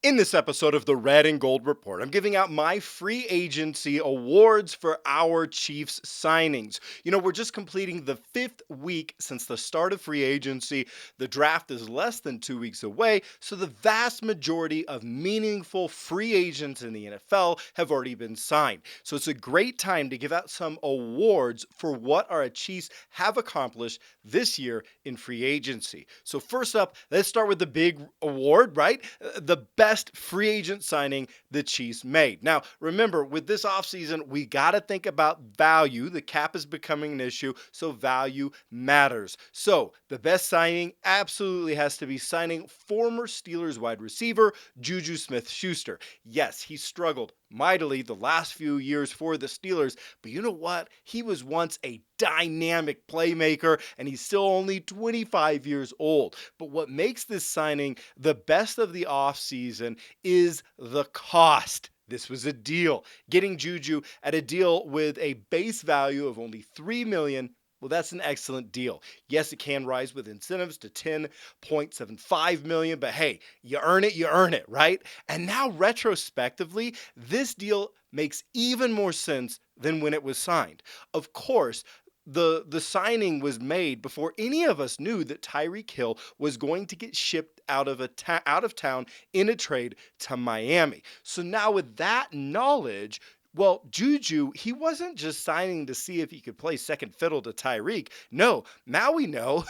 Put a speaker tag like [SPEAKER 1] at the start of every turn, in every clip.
[SPEAKER 1] In this episode of the Red and Gold Report, I'm giving out my free agency awards for our Chiefs signings. We're just completing the 5th week since the start of free agency. The draft is less than 2 weeks away, so the vast majority of meaningful free agents in the NFL have already been signed. So it's a great time to give out some awards for what our Chiefs have accomplished this year in free agency. So, first up, let's start with the big award, right? The best free agent signing the Chiefs made. Now, remember, with this offseason, we got to think about value. The cap is becoming an issue, so value matters. So, the best signing absolutely has to be signing former Steelers wide receiver Juju Smith-Schuster. Yes, he struggled mightily the last few years for the Steelers, but you know what? He was once a dynamic playmaker, and he's still only 25 years old. But what makes this signing the best of the offseason is the cost. This was a deal. Getting Juju at a deal with a base value of only $3 million. Well, that's an excellent deal. Yes, it can rise with incentives to 10.75 million, but hey, you earn it, right? And now retrospectively, this deal makes even more sense than when it was signed. Of course, the signing was made before any of us knew that Tyreek Hill was going to get shipped out of town in a trade to Miami. So now with that knowledge, well, Juju, he wasn't just signing to see if he could play second fiddle to Tyreek. No, now we know,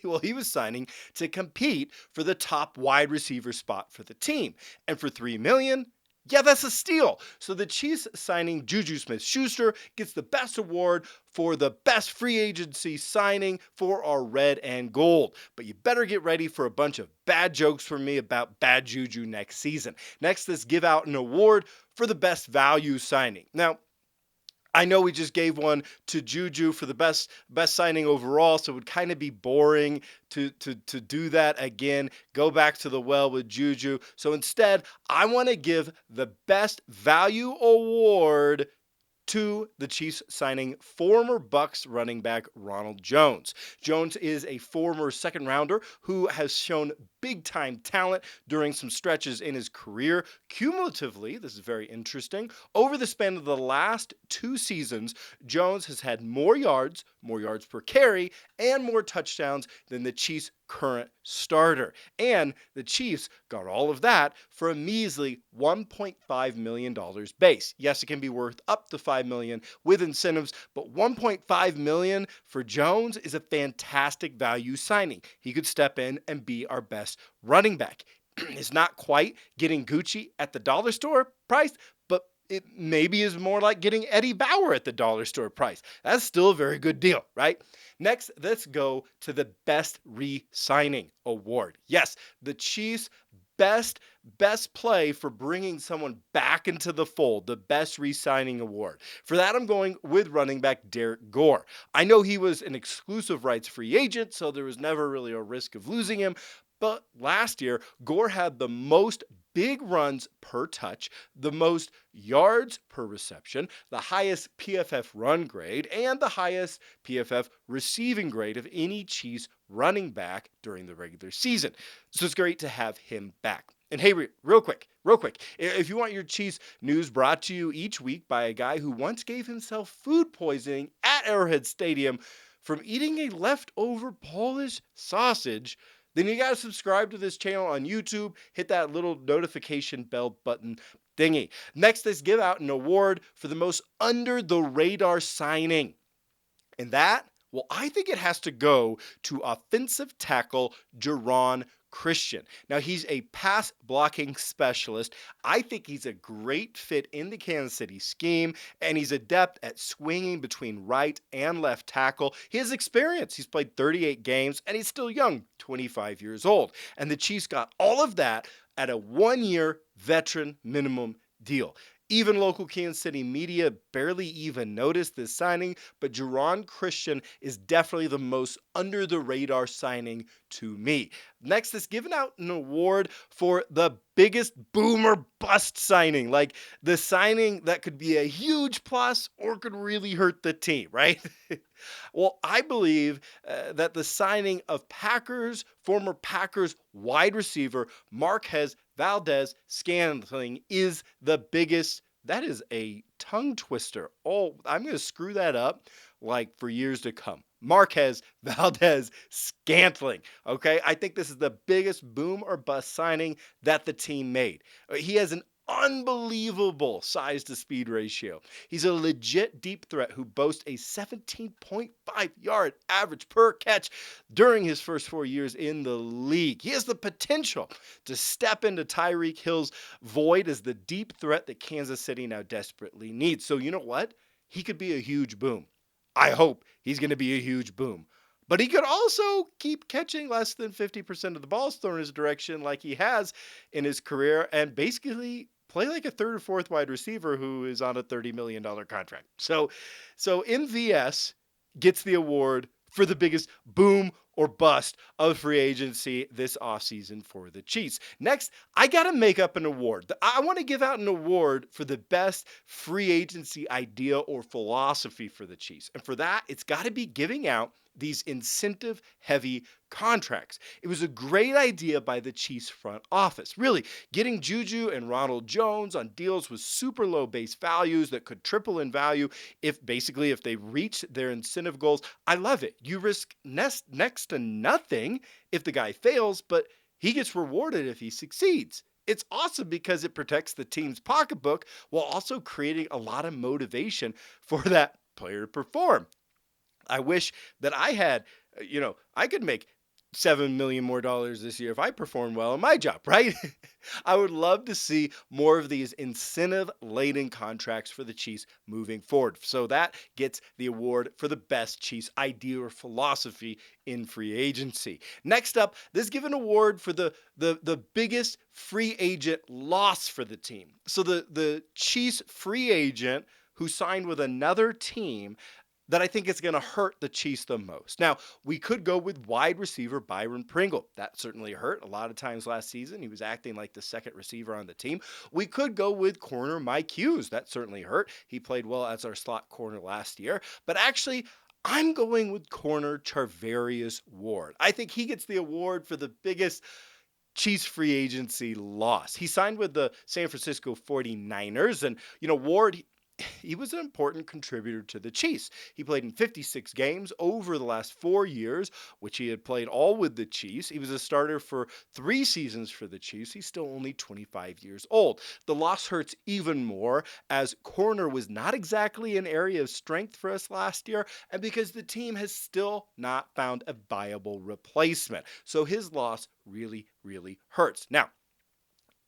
[SPEAKER 1] well, he was signing to compete for the top wide receiver spot for the team. And for $3 million, yeah, that's a steal. So the Chiefs signing Juju Smith-Schuster gets the best award for the best free agency signing for our red and gold. But you better get ready for a bunch of bad jokes from me about bad Juju next season. Next, let's give out an award for the best value signing. Now, I know we just gave one to Juju for the best signing overall, so it would kind of be boring to do that again. Go back to the well with Juju. So instead, I want to give the best value award to the Chiefs signing former Bucks running back Ronald Jones. Jones is a former second rounder who has shown big time talent during some stretches in his career. Cumulatively, this is very interesting, over the span of the last 2 seasons, Jones has had more yards per carry, and more touchdowns than the Chiefs' current starter. And the Chiefs got all of that for a measly $1.5 million base. Yes, it can be worth up to $5 million with incentives, but $1.5 million for Jones is a fantastic value signing. He could step in and be our best running back. It's not quite getting Gucci at the dollar store price, but it maybe is more like getting Eddie Bauer at the dollar store price. That's still a very good deal, right? Next, let's go to the best re-signing award. Yes, the Chiefs best play for bringing someone back into the fold, the best re-signing award. For that, I'm going with running back Derek Gore. I know he was an exclusive rights free agent, so there was never really a risk of losing him. But last year, Gore had the most big runs per touch, the most yards per reception, the highest PFF run grade, and the highest PFF receiving grade of any Chiefs running back during the regular season. So it's great to have him back. And hey, real quick, if you want your Chiefs news brought to you each week by a guy who once gave himself food poisoning at Arrowhead Stadium from eating a leftover Polish sausage, then you got to subscribe to this channel on YouTube, hit that little notification bell button thingy. Next, let's give out an award for the most under the radar signing. And that, well, I think it has to go to offensive tackle Geron Christian. Now, he's a pass blocking specialist. I think he's a great fit in the Kansas City scheme, and he's adept at swinging between right and left tackle. He has experience. He's played 38 games, and he's still young, 25 years old. And the Chiefs got all of that at a 1-year veteran minimum deal. Even local Kansas City media barely even noticed this signing, but Geron Christian is definitely the most under the radar signing to me. Next is giving out an award for the biggest boomer bust signing, like the signing that could be a huge plus or could really hurt the team, right? Well, I believe that the signing of former Packers wide receiver Marquez Valdez Scantling is the biggest. That is a tongue twister. Oh, I'm going to screw that up like for years to come. Marquez Valdez Scantling. Okay. I think this is the biggest boom or bust signing that the team made. He has an unbelievable size to speed ratio. He's a legit deep threat who boasts a 17.5-yard average per catch during his first 4 years in the league. He has the potential to step into Tyreek Hill's void as the deep threat that Kansas City now desperately needs. So, you know what? He could be a huge boom. I hope he's going to be a huge boom. But he could also keep catching less than 50% of the balls thrown in his direction like he has in his career and basically play like a third or fourth wide receiver who is on a $30 million contract. So MVS gets the award for the biggest boom or bust of free agency this offseason for the Chiefs. Next, I got to make up an award. I want to give out an award for the best free agency idea or philosophy for the Chiefs. And for that, it's got to be giving out these incentive heavy contracts. It was a great idea by the Chiefs front office. Really, getting Juju and Ronald Jones on deals with super low base values that could triple in value if they reach their incentive goals. I love it. You risk next to nothing if the guy fails, but he gets rewarded if he succeeds. It's awesome because it protects the team's pocketbook while also creating a lot of motivation for that player to perform. I wish that I had, I could make $7 million more this year if I perform well in my job, right? I would love to see more of these incentive laden contracts for the Chiefs moving forward. So that gets the award for the best Chiefs idea or philosophy in free agency. Next up, this given award for the biggest free agent loss for the team. So the Chiefs free agent who signed with another team that I think is going to hurt the Chiefs the most. Now, we could go with wide receiver Byron Pringle. That certainly hurt. A lot of times last season, he was acting like the second receiver on the team. We could go with corner Mike Hughes. That certainly hurt. He played well as our slot corner last year. But actually, I'm going with corner Charvarius Ward. I think he gets the award for the biggest Chiefs free agency loss. He signed with the San Francisco 49ers. And, Ward, he was an important contributor to the Chiefs. He played in 56 games over the last 4 years, which he had played all with the Chiefs. He was a starter for 3 seasons for the Chiefs. He's still only 25 years old. The loss hurts even more as corner was not exactly an area of strength for us last year, and because the team has still not found a viable replacement. So his loss really, really hurts. Now,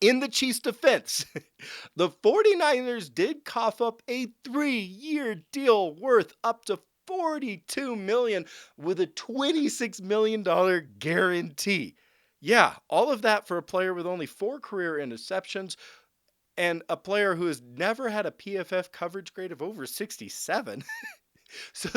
[SPEAKER 1] in the Chiefs' defense, the 49ers did cough up a 3-year deal worth up to $42 million with a $26 million guarantee. Yeah, all of that for a player with only 4 career interceptions and a player who has never had a PFF coverage grade of over 67. So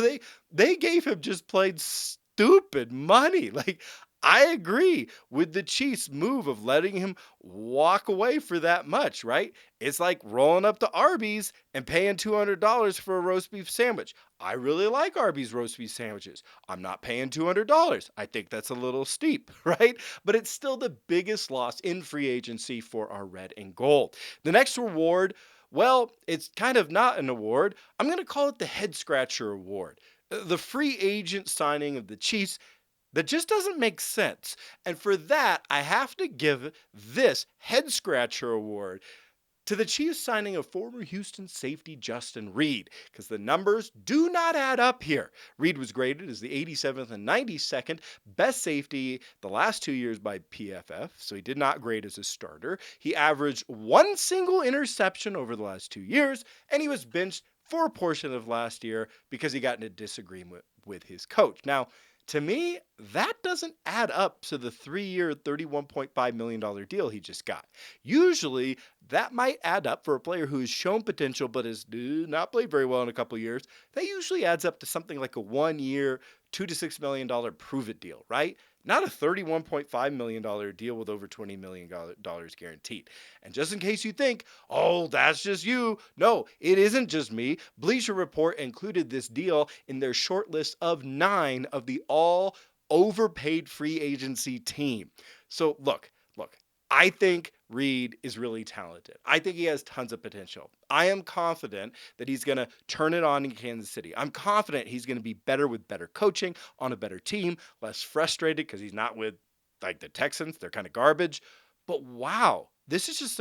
[SPEAKER 1] they gave him just plain stupid money. Like, I agree with the Chiefs' move of letting him walk away for that much, right? It's like rolling up to Arby's and paying $200 for a roast beef sandwich. I really like Arby's roast beef sandwiches. I'm not paying $200. I think that's a little steep, right? But it's still the biggest loss in free agency for our red and gold. The next reward, well, it's kind of not an award. I'm going to call it the Head Scratcher Award. The free agent signing of the Chiefs that just doesn't make sense. And for that, I have to give this Head Scratcher Award to the Chiefs signing of former Houston safety Justin Reid, because the numbers do not add up here. Reid was graded as the 87th and 92nd best safety the last 2 years by PFF, so he did not grade as a starter. He averaged 1 single interception over the last 2 years, and he was benched for a portion of last year because he got in a disagreement with his coach. Now, to me, that doesn't add up to the 3-year, $31.5 million deal he just got. Usually, that might add up for a player who has shown potential but has not played very well in a couple years. That usually adds up to something like a 1-year, $2 to $6 million prove-it deal, right? Not a $31.5 million deal with over $20 million guaranteed. And just in case you think, oh, that's just you. No, it isn't just me. Bleacher Report included this deal in their short list of 9 of the all overpaid free agency team. So look, I think Reid is really talented. I think he has tons of potential. I am confident that he's going to turn it on in Kansas City. I'm confident he's going to be better with better coaching, on a better team, less frustrated because he's not with like the Texans. They're kind of garbage. But wow, this is just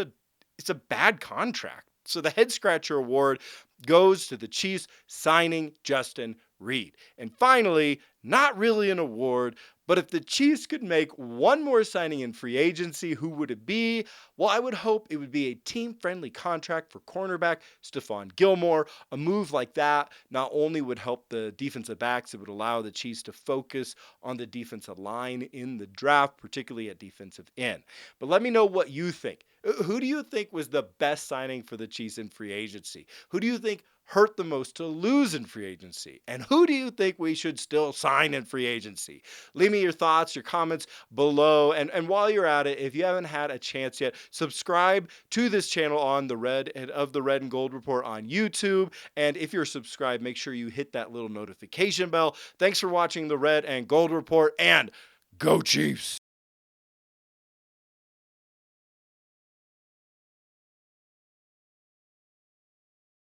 [SPEAKER 1] it's a bad contract. So the head scratcher award goes to the Chiefs signing Justin Reid. And finally, not really an award, but if the Chiefs could make one more signing in free agency, who would it be? Well, I would hope it would be a team-friendly contract for cornerback Stephon Gilmore. A move like that not only would help the defensive backs, it would allow the Chiefs to focus on the defensive line in the draft, particularly at defensive end. But let me know what you think. Who do you think was the best signing for the Chiefs in free agency? Who do you think hurt the most to lose in free agency? And who do you think we should still sign in free agency? Leave me your thoughts, your comments below. And while you're at it, if you haven't had a chance yet, subscribe to this channel on the Red and Gold Report on YouTube. And if you're subscribed, make sure you hit that little notification bell. Thanks for watching the Red and Gold Report, and go Chiefs!